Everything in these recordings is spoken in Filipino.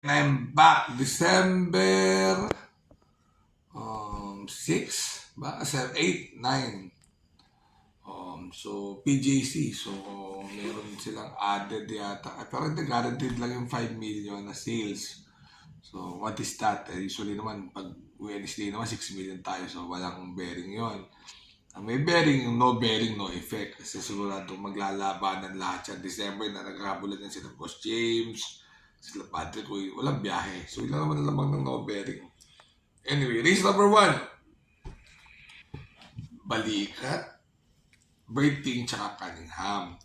I'm back December 6 ba? 8, 9. So, PJC. So, meron silang added yata. Pero hindi, guaranteed lang yung 5 million na sales. So, what is that? Usually naman, pag Wednesday naman, 6 million tayo. So, walang bearing yon. May bearing, yung no bearing, no effect. Kasi sigurado maglalabanan lahat yan. December na nagkabulan yan sila Boss James, sila Patrick, walang biyahe. So, ilan naman lamang ng no bearing. Anyway, race number 1. Balikat, Berting, tsaka Cunningham.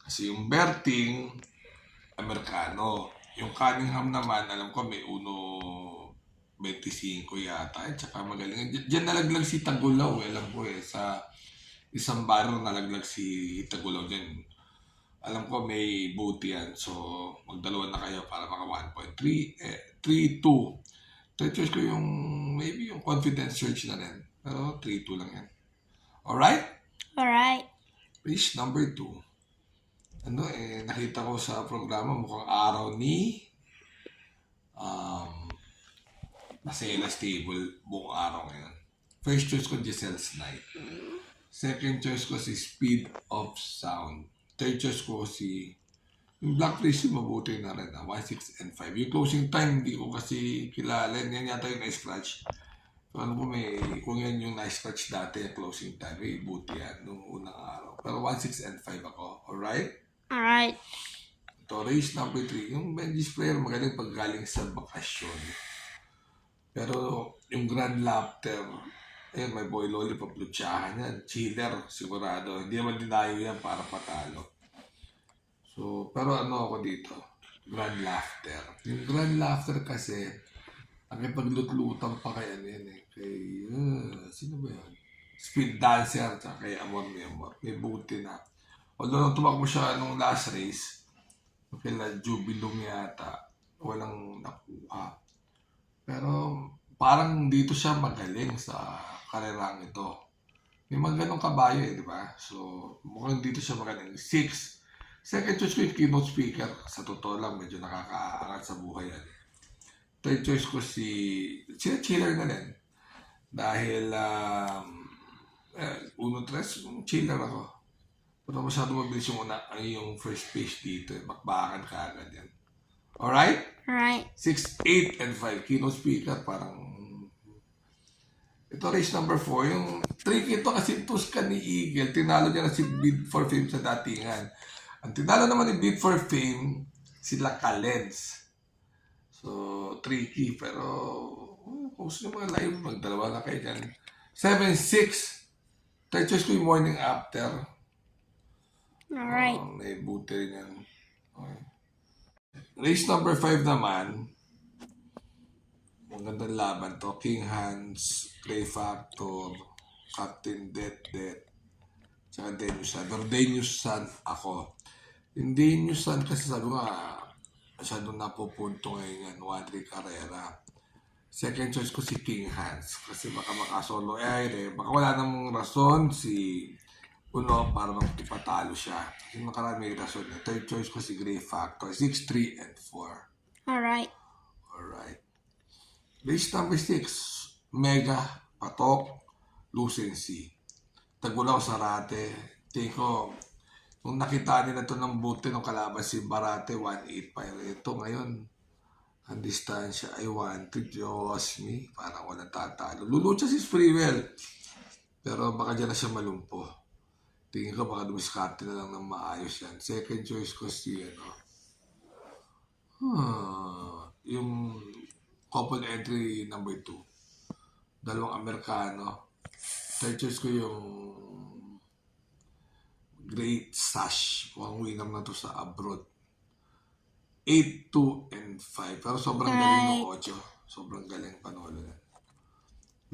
Kasi yung Berting, Amerikano. Yung Cunningham naman, alam ko may 1.25 yata. At saka magaling. Diyan nalaglag si Tagulaw. Alam ko sa isang baro nalaglag si Tagulaw dyan. Alam ko may buti yan. So, magdalawa na kayo para maka 1.3. 3-2. Third choice ko yung, maybe yung confidence search na rin. Pero 3-2 lang yan. Alright? Alright. Race number 2. Nakita ko sa programa mukhang araw ni Masela Stable buong araw ngayon. First choice ko, Giselle's Night. Second choice ko si Speed of Sound. Third choice ko si yung Black Race, mabuti na rin. 1, 6, and 5. Yung closing time, hindi ko kasi kilala. Yan yata yung na-scratch. So, alam ko kung yan yung na-scratch dati, yung closing time, buti yan nung unang araw. Pero 1, 6, and 5 ako. Alright? Alright. Ito, race number 3. Yung Benji's player, magaling pag galing sa bakasyon. Pero yung Grand Laughter, ayun, may boy loli, paplutsahan yan. Chiller, sigurado. Hindi naman dinayo yan para patalo. So, pero ako dito? Grand Laughter. Yung Grand Laughter kasi, ang ipaglutlutan pa kay sino ba yan? Speed Dancer, tsaka kay Amor may Amor. May buti na. Although nung tumakbo siya nung last race, kila Jubilong yata, walang nakuha. Pero parang dito siya magaling sa karerang ito. May mga ganong kabayo di ba? So, mukhang dito siya magaling. 6. Second choice ko yung keynote speaker. Sa totoo lang, medyo nakakaangat sa buhay yan. Third choice ko si chiller na rin. Dahil, 1-3, chiller ako. Pero masyado mabilis yung first page dito. Bakbakan ka agad yan. Alright? Alright. 6, 8, and 5. Keynote speaker, parang... Ito race number 4. Yung tricky ito kasi Tuscan ni Eagle. Tinalo niya na si Bid for Fame sa datingan. Ang tinalo naman ni Bid for Fame, sila Kalens. So, tricky. Pero, kung gusto nyo mga live, magdalawa na kayo dyan. 7, 6. Third choice ko yung Morning After. Alright. May buti rin yan. Okay. Race number 5 naman. Magandang laban to. King Hans, Clay Factor, Captain Death, tsaka Danius San. Pero Danius San ako. Yung Danius San kasi sabi ko masyadong napupunto ngayon yan. 1-3 Carrera. Second choice ko si King Hans. Kasi baka makasolo baka wala namang rason si Uno para ipatalo siya. Kasi makarami rason niya. Third choice ko si Gray Factor. 6, 3, and 4. Alright. Alright. Race number 6. Mega, Patok, Lucency. Tagulaw, Sarate. Tingin ko, nung nakita nila ito ng buti ng kalaban si Barate, 1-8 pa. Ito ngayon, ang distansya ay 1-3. Diyos me, parang walang tatalo. Lulucha si Sprewell. Pero baka dyan na siya malumpo. Tingin ko baka dumiskarte na lang ng maayos yan. Second choice ko si yung couple entry number 2. Dalawang Amerikano. Third choice ko yung Great Sash. Mukhang winner na to sa abroad. 8, 2, and 5. Pero sobrang galing ng 8. Sobrang galing panolo na.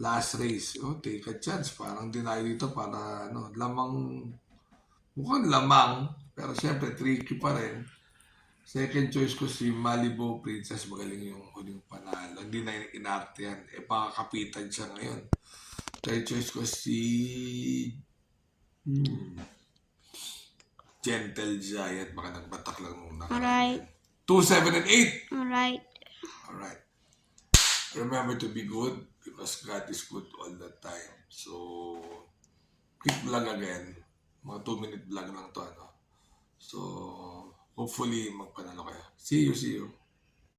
Last race. Take a chance. Parang dinayo dito para lamang. Mukhang lamang. Pero syempre, tricky pa rin. Second choice ko si Malibu Princess. Magaling yung huling panalo. Hindi na inarte yan. Pakakapitan siya ngayon. Third choice ko si Gentle Giant. Baka nagbatak lang nung Alright. 2, 7, and 8. Alright. Alright. Remember to be good because God is good all the time. So, quick vlog again. Mga 2-minute vlog lang to, ano. So, hopefully, magpanalo kayo. See you, see you.